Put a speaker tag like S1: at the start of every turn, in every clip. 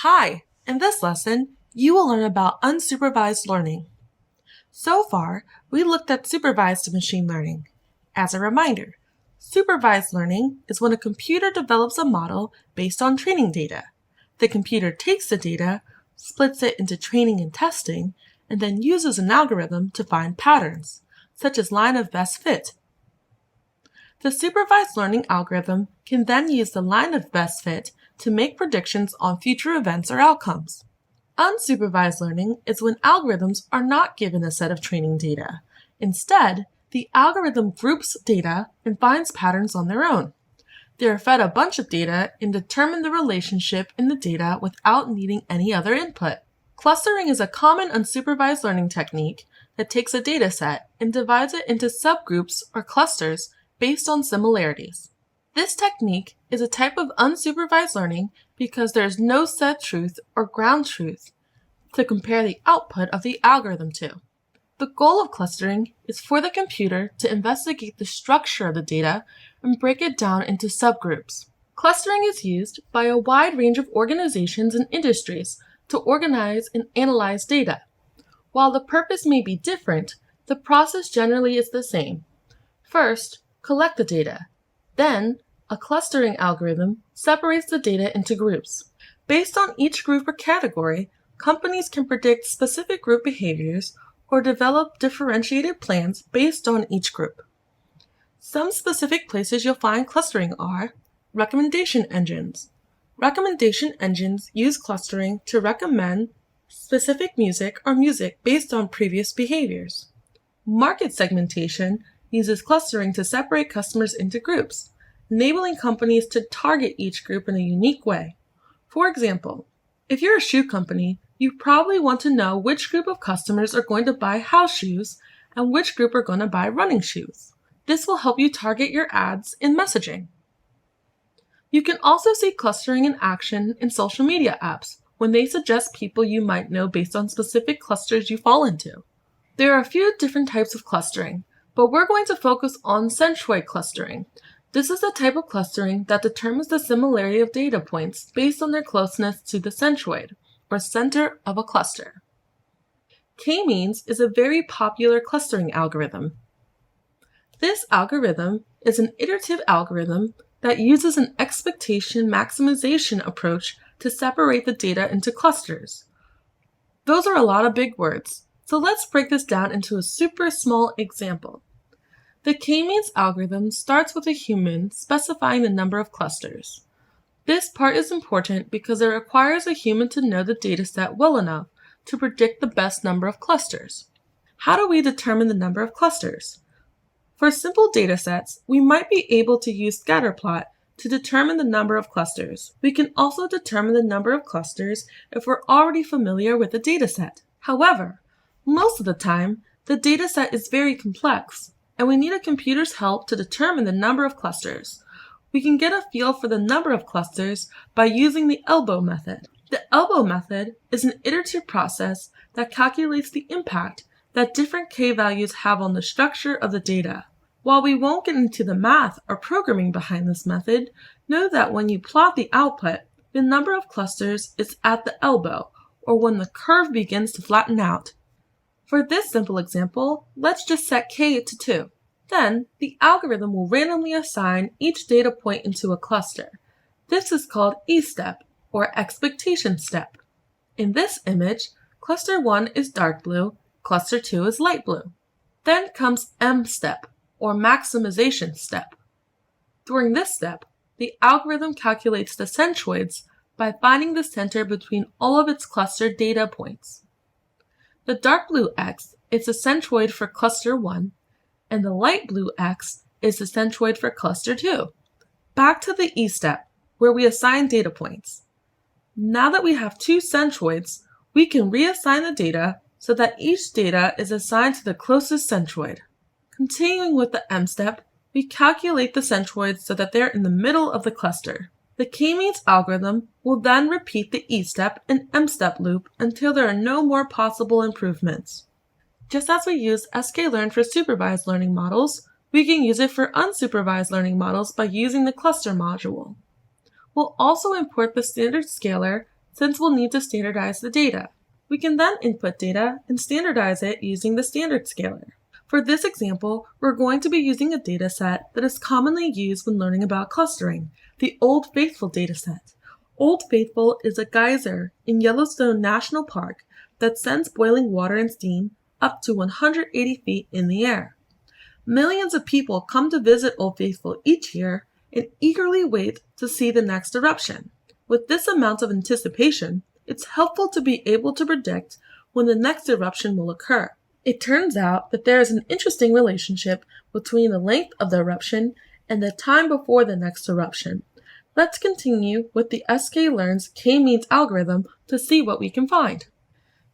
S1: Hi! In this lesson, you will learn about unsupervised learning. So far, we looked at supervised machine learning. As a reminder, supervised learning is when a computer develops a model based on training data. The computer takes the data, splits it into training and testing, and then uses an algorithm to find patterns, such as line of best fit. The supervised learning algorithm can then use the line of best fit to make predictions on future events or outcomes. Unsupervised learning is when algorithms are not given a set of training data. Instead, the algorithm groups data and finds patterns on their own. They are fed a bunch of data and determine the relationship in the data without needing any other input. Clustering is a common unsupervised learning technique that takes a data set and divides it into subgroups or clusters based on similarities. This technique is a type of unsupervised learning because there is no set truth or ground truth to compare the output of the algorithm to. The goal of clustering is for the computer to investigate the structure of the data and break it down into subgroups. Clustering is used by a wide range of organizations and industries to organize and analyze data. While the purpose may be different, the process generally is the same. First, collect the data. Then, a clustering algorithm separates the data into groups. Based on each group or category, companies can predict specific group behaviors or develop differentiated plans based on each group. Some specific places you'll find clustering are recommendation engines. Recommendation engines use clustering to recommend specific music or music based on previous behaviors. Market segmentation uses clustering to separate customers into groups, enabling companies to target each group in a unique way. For example, if you're a shoe company, you probably want to know which group of customers are going to buy house shoes and which group are going to buy running shoes. This will help you target your ads in messaging. You can also see clustering in action in social media apps when they suggest people you might know based on specific clusters you fall into. There are a few different types of clustering, but we're going to focus on Centroid Clustering. This is a type of clustering that determines the similarity of data points based on their closeness to the centroid, or center of a cluster. K-means is a very popular clustering algorithm. This algorithm is an iterative algorithm that uses an expectation maximization approach to separate the data into clusters. Those are a lot of big words, so let's break this down into a super small example. The K-means algorithm starts with a human specifying the number of clusters. This part is important because it requires a human to know the dataset well enough to predict the best number of clusters. How do we determine the number of clusters? For simple datasets, we might be able to use scatterplot to determine the number of clusters. We can also determine the number of clusters if we're already familiar with the dataset. However, most of the time, the dataset is very complex, and we need a computer's help to determine the number of clusters. We can get a feel for the number of clusters by using the elbow method. The elbow method is an iterative process that calculates the impact that different k-values have on the structure of the data. While we won't get into the math or programming behind this method, know that when you plot the output, the number of clusters is at the elbow, or when the curve begins to flatten out. For this simple example, let's just set k to 2. Then, the algorithm will randomly assign each data point into a cluster. This is called E-step, or expectation step. In this image, cluster 1 is dark blue, cluster 2 is light blue. Then comes M-step, or maximization step. During this step, the algorithm calculates the centroids by finding the center between all of its cluster data points. The dark blue X is the centroid for cluster 1, and the light blue X is the centroid for cluster 2. Back to the E step, where we assign data points. Now that we have two centroids, we can reassign the data so that each data is assigned to the closest centroid. Continuing with the M step, we calculate the centroids so that they're in the middle of the cluster. The K-means algorithm will then repeat the E-step and M-step loop until there are no more possible improvements. Just as we use Sklearn for supervised learning models, we can use it for unsupervised learning models by using the cluster module. We'll also import the standard scalar since we'll need to standardize the data. We can then input data and standardize it using the standard scaler. For this example, we're going to be using a dataset that is commonly used when learning about clustering, the Old Faithful dataset. Old Faithful is a geyser in Yellowstone National Park that sends boiling water and steam up to 180 feet in the air. Millions of people come to visit Old Faithful each year and eagerly wait to see the next eruption. With this amount of anticipation, it's helpful to be able to predict when the next eruption will occur. It turns out that there is an interesting relationship between the length of the eruption and the time before the next eruption. Let's continue with the Sklearn's k-means algorithm to see what we can find.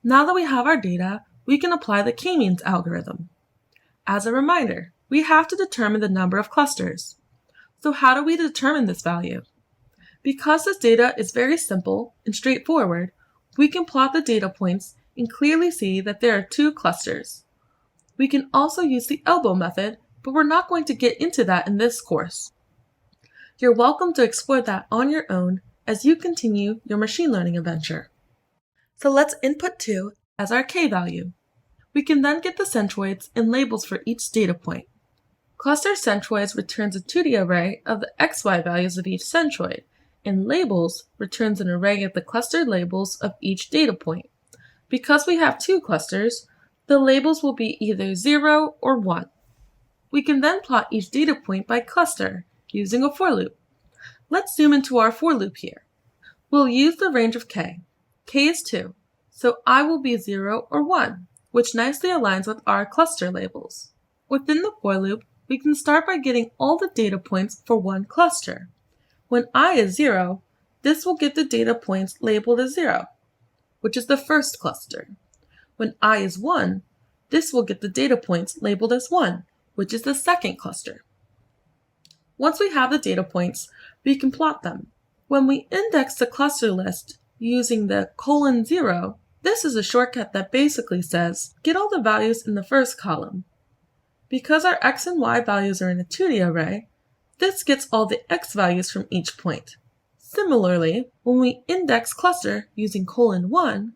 S1: Now that we have our data, we can apply the k-means algorithm. As a reminder, we have to determine the number of clusters. So how do we determine this value? Because this data is very simple and straightforward, we can plot the data points and clearly see that there are 2 clusters. We can also use the elbow method, but we're not going to get into that in this course. You're welcome to explore that on your own as you continue your machine learning adventure. So let's input 2 as our k value. We can then get the centroids and labels for each data point. Cluster centroids returns a 2D array of the xy values of each centroid, and labels returns an array of the clustered labels of each data point. Because we have 2 clusters, the labels will be either 0 or 1. We can then plot each data point by cluster using a for loop. Let's zoom into our for loop here. We'll use the range of k. K is 2, so I will be 0 or 1, which nicely aligns with our cluster labels. Within the for loop, we can start by getting all the data points for one cluster. When I is 0, this will get the data points labeled as 0, which is the first cluster. When I is 1, this will get the data points labeled as 1, which is the second cluster. Once we have the data points, we can plot them. When we index the cluster list using the :0, this is a shortcut that basically says, get all the values in the first column. Because our x and y values are in a 2D array, this gets all the x values from each point. Similarly, when we index cluster using :1,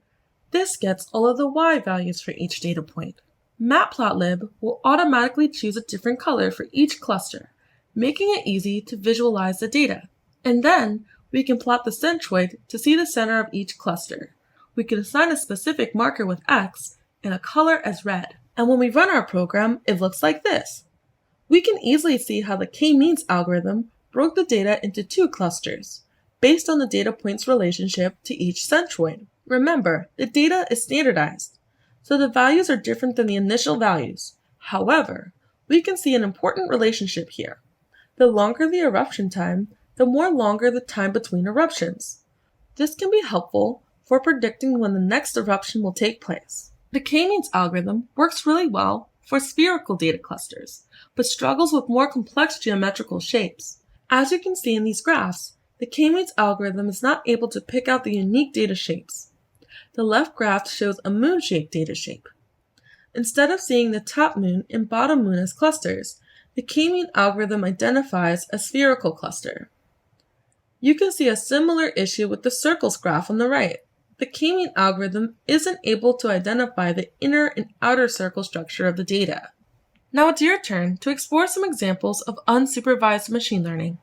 S1: this gets all of the y values for each data point. Matplotlib will automatically choose a different color for each cluster, making it easy to visualize the data. And then we can plot the centroid to see the center of each cluster. We can assign a specific marker with x and a color as red. And when we run our program, it looks like this. We can easily see how the k-means algorithm broke the data into 2 clusters, based on the data points relationship to each centroid. Remember, the data is standardized, so the values are different than the initial values. However, we can see an important relationship here. The longer the eruption time, the more longer the time between eruptions. This can be helpful for predicting when the next eruption will take place. The k-means algorithm works really well for spherical data clusters, but struggles with more complex geometrical shapes. As you can see in these graphs, the k-means algorithm is not able to pick out the unique data shapes. The left graph shows a moon-shaped data shape. Instead of seeing the top moon and bottom moon as clusters, the k-means algorithm identifies a spherical cluster. You can see a similar issue with the circles graph on the right. The k-means algorithm isn't able to identify the inner and outer circle structure of the data. Now it's your turn to explore some examples of unsupervised machine learning.